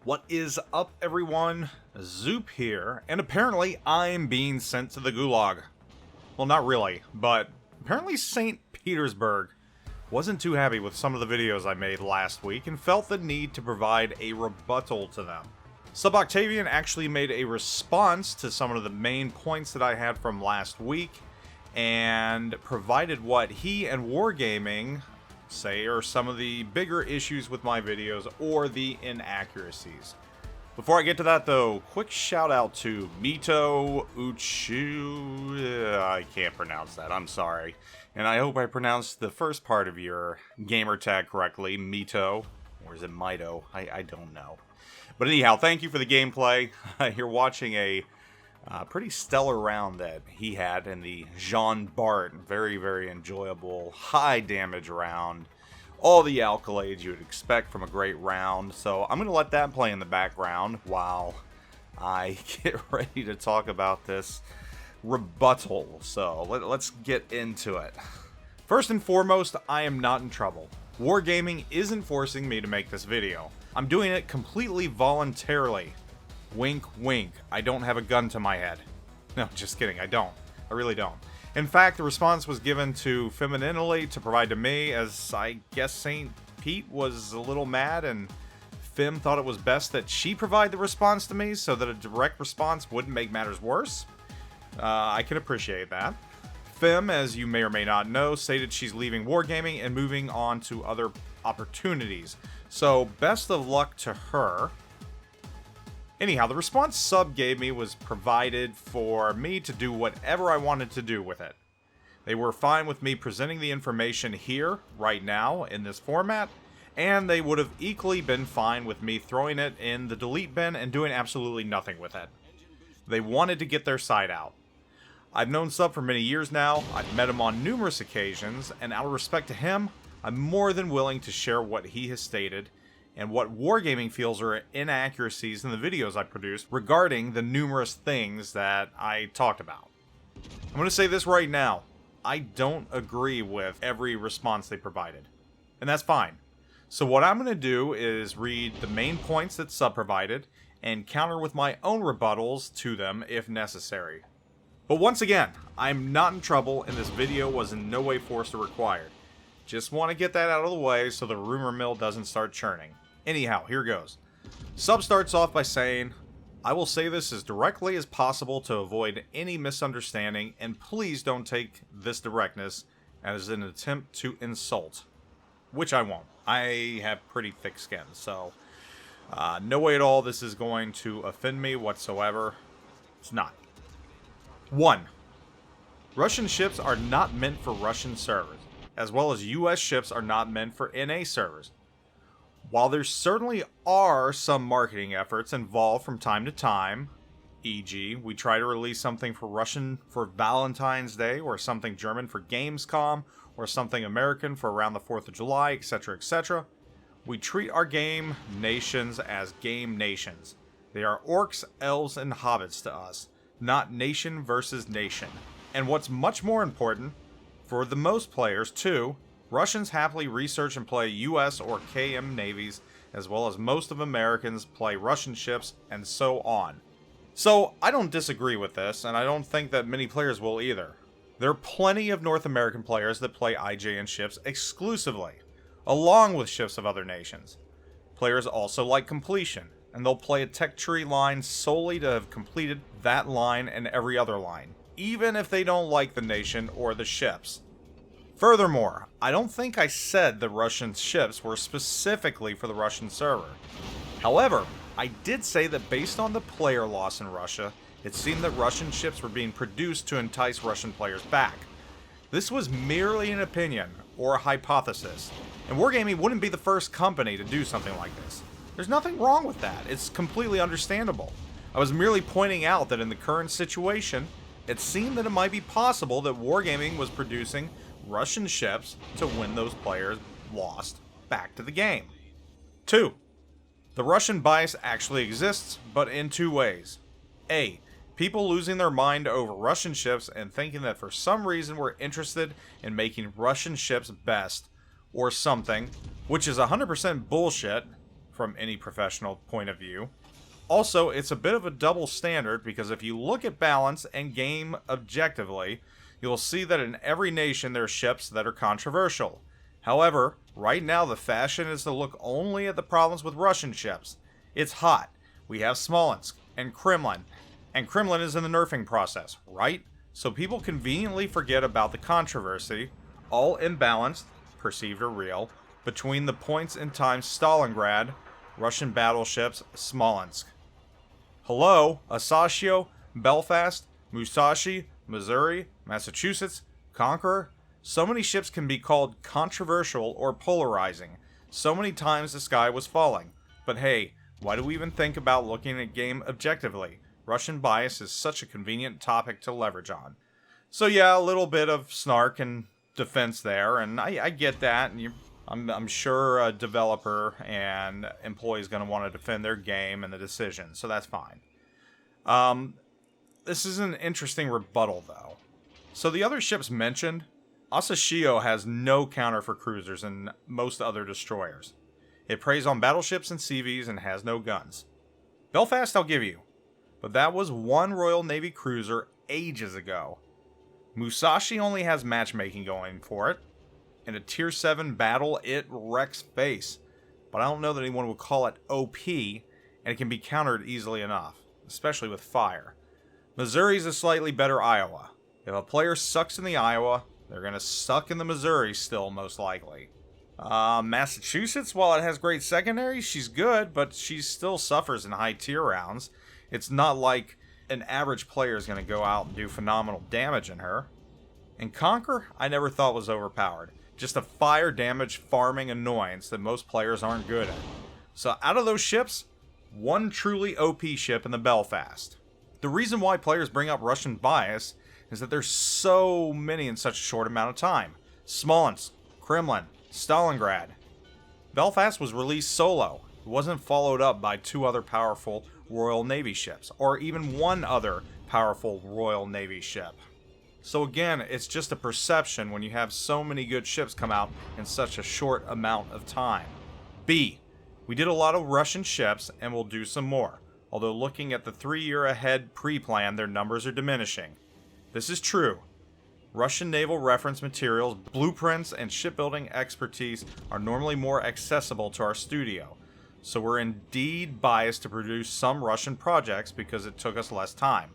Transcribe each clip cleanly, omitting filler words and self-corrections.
What is up, everyone? Zoop here, and apparently I'm being sent to the Gulag. Well, not really, but apparently St. Petersburg wasn't too happy with some of the videos I made last week and felt the need to provide a rebuttal to them. Sub Octavian actually made a response to some of the main points that I had from last week and provided what he and Wargaming say are some of the bigger issues with my videos or the inaccuracies. Before I get to that though, quick shout out to Mito Uchu. I can't pronounce that, I'm sorry. And I hope I pronounced the first part of your gamer tag correctly, Mito. Or is it Mito? I don't know. But anyhow, thank you for the gameplay. You're watching a pretty stellar round that he had in the Jean Bart. Very, very enjoyable, high damage round. All the accolades you would expect from a great round. So I'm going to let that play in the background while I get ready to talk about this rebuttal. So let's get into it. First and foremost, I am not in trouble. Wargaming isn't forcing me to make this video. I'm doing it completely voluntarily. Wink, wink. I don't have a gun to my head. No, just kidding. I don't. I really don't. In fact, the response was given to femininely to provide to me, as I guess St. Pete was a little mad and Fem thought it was best that she provide the response to me so that a direct response wouldn't make matters worse. I can appreciate that. Fem, as you may or may not know, stated she's leaving Wargaming and moving on to other opportunities. So, best of luck to her. Anyhow, the response Sub gave me was provided for me to do whatever I wanted to do with it. They were fine with me presenting the information here, right now, in this format, and they would have equally been fine with me throwing it in the delete bin and doing absolutely nothing with it. They wanted to get their side out. I've known Sub for many years now, I've met him on numerous occasions, and out of respect to him, I'm more than willing to share what he has stated and what Wargaming feels are inaccuracies in the videos I produced regarding the numerous things that I talked about. I'm going to say this right now. I don't agree with every response they provided. And that's fine. So what I'm going to do is read the main points that Sub provided and counter with my own rebuttals to them if necessary. But once again, I'm not in trouble and this video was in no way forced or required. Just want to get that out of the way so the rumor mill doesn't start churning. Anyhow, here goes. Sub starts off by saying, I will say this as directly as possible to avoid any misunderstanding, and please don't take this directness as an attempt to insult. Which I won't. I have pretty thick skin, so no way at all this is going to offend me whatsoever. It's not. 1. Russian ships are not meant for Russian servers, as well as US ships are not meant for NA servers. While there certainly are some marketing efforts involved from time to time, e.g., we try to release something for Russian for Valentine's Day, or something German for Gamescom, or something American for around the 4th of July, etc., etc., we treat our game nations as game nations. They are orcs, elves, and hobbits to us, not nation versus nation. And what's much more important, for the most players too, Russians happily research and play US or KM navies, as well as most of Americans play Russian ships, and so on. So, I don't disagree with this, and I don't think that many players will either. There are plenty of North American players that play IJN ships exclusively, along with ships of other nations. Players also like completion, and they'll play a tech tree line solely to have completed that line and every other line, even if they don't like the nation or the ships. Furthermore, I don't think I said the Russian ships were specifically for the Russian server. However, I did say that based on the player loss in Russia, it seemed that Russian ships were being produced to entice Russian players back. This was merely an opinion, or a hypothesis, and Wargaming wouldn't be the first company to do something like this. There's nothing wrong with that, it's completely understandable. I was merely pointing out that in the current situation, it seemed that it might be possible that Wargaming was producing Russian ships to win those players lost back to the game. 2. The Russian bias actually exists, but in 2 ways. A. People losing their mind over Russian ships and thinking that for some reason we're interested in making Russian ships best, or something, which is 100% bullshit, from any professional point of view. Also, it's a bit of a double standard because if you look at balance and game objectively, you'll see that in every nation there are ships that are controversial. However, right now the fashion is to look only at the problems with Russian ships. It's hot. We have Smolensk and Kremlin is in the nerfing process, right? So people conveniently forget about the controversy, all imbalanced, perceived or real, between the points in time Stalingrad, Russian battleships, Smolensk. Hello, Asashio, Belfast, Musashi, Missouri, Massachusetts, Conqueror. So many ships can be called controversial or polarizing. So many times the sky was falling. But hey, why do we even think about looking at game objectively? Russian bias is such a convenient topic to leverage on. So yeah, a little bit of snark and defense there, and I get that, and I'm sure a developer and employee is going to want to defend their game and the decision, so that's fine. This is an interesting rebuttal, though. So the other ships mentioned, Asashio has no counter for cruisers and most other destroyers. It preys on battleships and CVs and has no guns. Belfast I'll give you, but that was one Royal Navy cruiser ages ago. Musashi only has matchmaking going for it. In a Tier 7 battle, it wrecks face, but I don't know that anyone would call it OP, and it can be countered easily enough, especially with fire. Missouri's a slightly better Iowa. If a player sucks in the Iowa, they're going to suck in the Missouri still, most likely. Massachusetts, while it has great secondaries, she's good, but she still suffers in high tier rounds. It's not like an average player is going to go out and do phenomenal damage in her. And Conquer, I never thought was overpowered. Just a fire damage farming annoyance that most players aren't good at. So out of those ships, one truly OP ship in the Belfast. The reason why players bring up Russian bias is that there's so many in such a short amount of time. Smolensk, Kremlin, Stalingrad. Belfast was released solo. It wasn't followed up by two other powerful Royal Navy ships, or even one other powerful Royal Navy ship. So again, it's just a perception when you have so many good ships come out in such a short amount of time. B. We did a lot of Russian ships, and we'll do some more. Although looking at the 3-year ahead pre-plan, their numbers are diminishing. This is true. Russian naval reference materials, blueprints, and shipbuilding expertise are normally more accessible to our studio. So we're indeed biased to produce some Russian projects because it took us less time.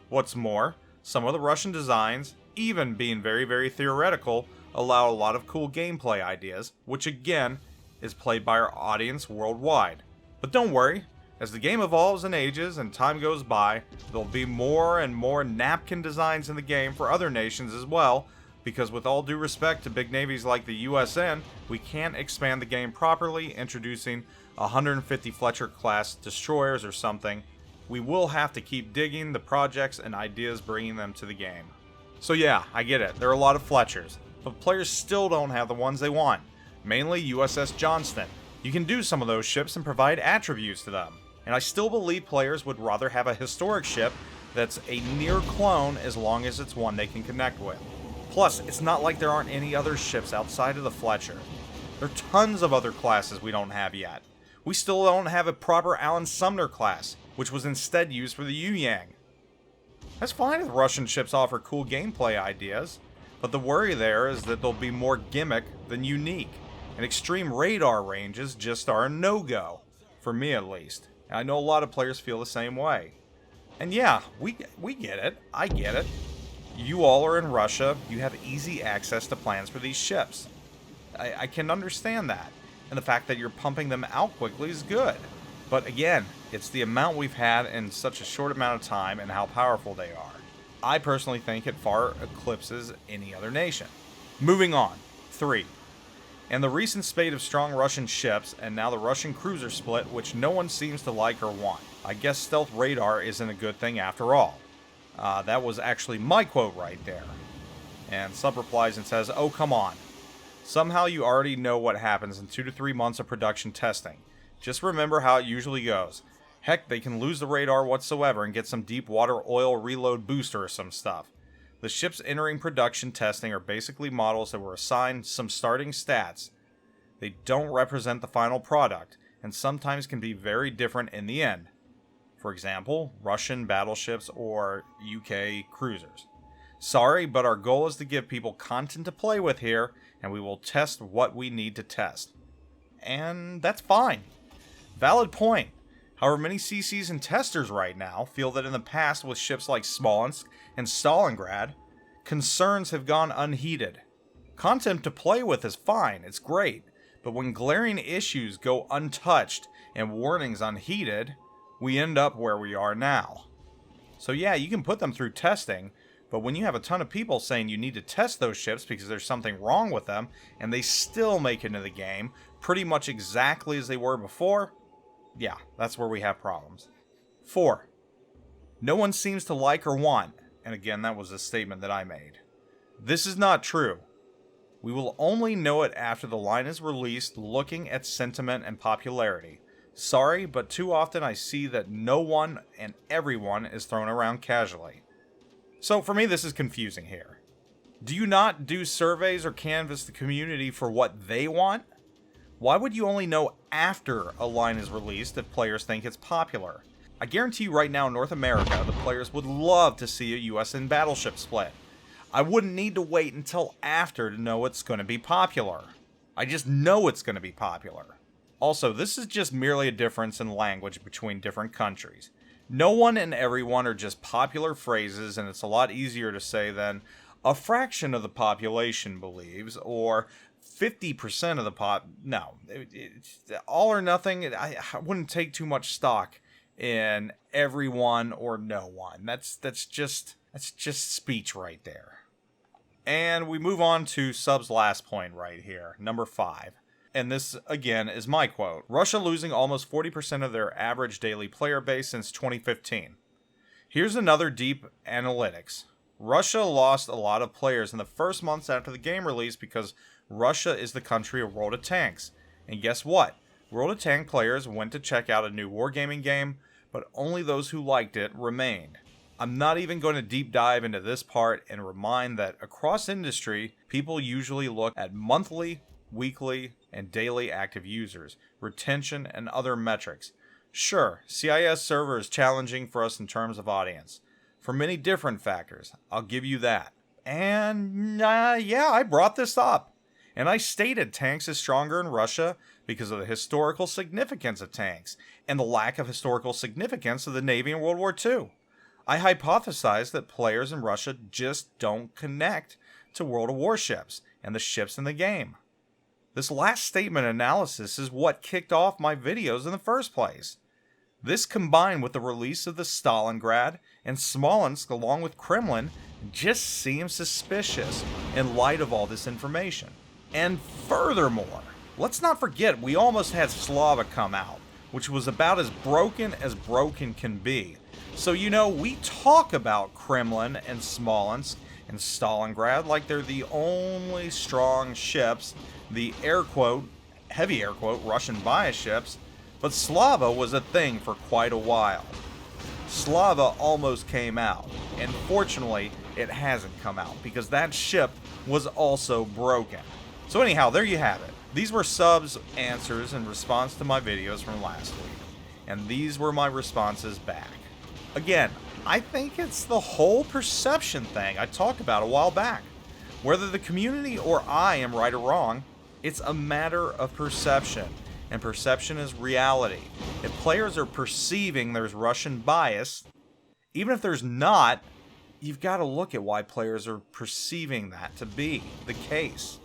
What's more, some of the Russian designs, even being very, very theoretical, allow a lot of cool gameplay ideas, which again, is played by our audience worldwide. But don't worry, as the game evolves and ages and time goes by, there'll be more and more napkin designs in the game for other nations as well, because with all due respect to big navies like the USN, we can't expand the game properly introducing 150 Fletcher class destroyers or something. We will have to keep digging the projects and ideas, bringing them to the game. So yeah, I get it, there are a lot of Fletchers, but players still don't have the ones they want, mainly USS Johnston. You can do some of those ships and provide attributes to them, and I still believe players would rather have a historic ship that's a near clone as long as it's one they can connect with. Plus, it's not like there aren't any other ships outside of the Fletcher. There are tons of other classes we don't have yet. We still don't have a proper Alan Sumner class, which was instead used for the Yu Yang. That's fine if Russian ships offer cool gameplay ideas, but the worry there is that they'll be more gimmick than unique, and extreme radar ranges just are a no-go, for me at least. And I know a lot of players feel the same way. And yeah, we get it, I get it. You all are in Russia, you have easy access to plans for these ships. I can understand that. And the fact that you're pumping them out quickly is good. But again, it's the amount we've had in such a short amount of time and how powerful they are. I personally think it far eclipses any other nation. Moving on. 3. And the recent spate of strong Russian ships, and now the Russian cruiser split, which no one seems to like or want. I guess stealth radar isn't a good thing after all. That was actually my quote right there. And Sub replies and says, "Oh, come on. Somehow you already know what happens in 2 to 3 months of production testing. Just remember how it usually goes. Heck, they can lose the radar whatsoever and get some deep water oil reload booster or some stuff. The ships entering production testing are basically models that were assigned some starting stats. They don't represent the final product, and sometimes can be very different in the end. For example, Russian battleships or UK cruisers. Sorry, but our goal is to give people content to play with here, and we will test what we need to test. And that's fine. Valid point. However, many CCs and testers right now feel that in the past with ships like Smolensk and Stalingrad, concerns have gone unheeded. Content to play with is fine, it's great, but when glaring issues go untouched and warnings unheeded, we end up where we are now. So yeah, you can put them through testing, but when you have a ton of people saying you need to test those ships because there's something wrong with them, and they still make it into the game pretty much exactly as they were before, yeah, that's where we have problems. 4. No one seems to like or want, and again, that was a statement that I made. This is not true. We will only know it after the line is released, looking at sentiment and popularity. Sorry, but too often I see that no one and everyone is thrown around casually. So for me, this is confusing here. Do you not do surveys or canvass the community for what they want? Why would you only know after a line is released if players think it's popular? I guarantee you right now in North America, the players would love to see a USN battleship split. I wouldn't need to wait until after to know it's going to be popular. I just know it's going to be popular. Also, this is just merely a difference in language between different countries. No one and everyone are just popular phrases, and it's a lot easier to say than a fraction of the population believes, or 50% of the No, it's all or nothing. I wouldn't take too much stock in everyone or no one. That's just speech right there. And we move on to Sub's last point right here, number 5. And this, again, is my quote. Russia losing almost 40% of their average daily player base since 2015. Here's another deep analytics. Russia lost a lot of players in the first months after the game release because Russia is the country of World of Tanks. And guess what? World of Tank players went to check out a new wargaming game, but only those who liked it remained. I'm not even going to deep dive into this part and remind that across industry, people usually look at monthly, weekly, and daily active users, retention, and other metrics. Sure, CIS server is challenging for us in terms of audience. For many different factors, I'll give you that. And yeah, I brought this up. And I stated tanks is stronger in Russia because of the historical significance of tanks and the lack of historical significance of the Navy in World War II. I hypothesized that players in Russia just don't connect to World of Warships and the ships in the game. This last statement analysis is what kicked off my videos in the first place. This combined with the release of the Stalingrad and Smolensk along with Kremlin just seems suspicious in light of all this information. And furthermore, let's not forget we almost had Slava come out, which was about as broken can be. So we talk about Kremlin and Smolensk and Stalingrad like they're the only strong ships, the air quote, heavy air quote, Russian bias ships, but Slava was a thing for quite a while. Slava almost came out, and fortunately it hasn't come out because that ship was also broken. So anyhow, there you have it. These were Sub's answers in response to my videos from last week, and these were my responses back. Again, I think it's the whole perception thing I talked about a while back. Whether the community or I am right or wrong, it's a matter of perception, and perception is reality. If players are perceiving there's Russian bias, even if there's not, you've got to look at why players are perceiving that to be the case.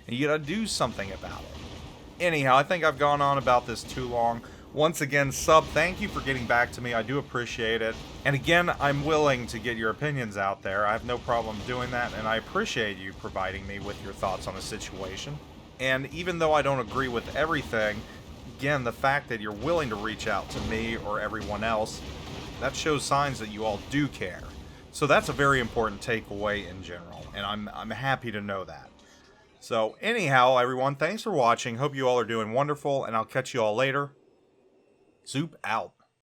And you got to do something about it. Anyhow, I think I've gone on about this too long. Once again, Sub, thank you for getting back to me. I do appreciate it. And again, I'm willing to get your opinions out there. I have no problem doing that, and I appreciate you providing me with your thoughts on a situation. And even though I don't agree with everything, again, the fact that you're willing to reach out to me or everyone else, that shows signs that you all do care. So that's a very important takeaway in general, and I'm happy to know that. So anyhow, everyone, thanks for watching. Hope you all are doing wonderful, and I'll catch you all later. Zoop out.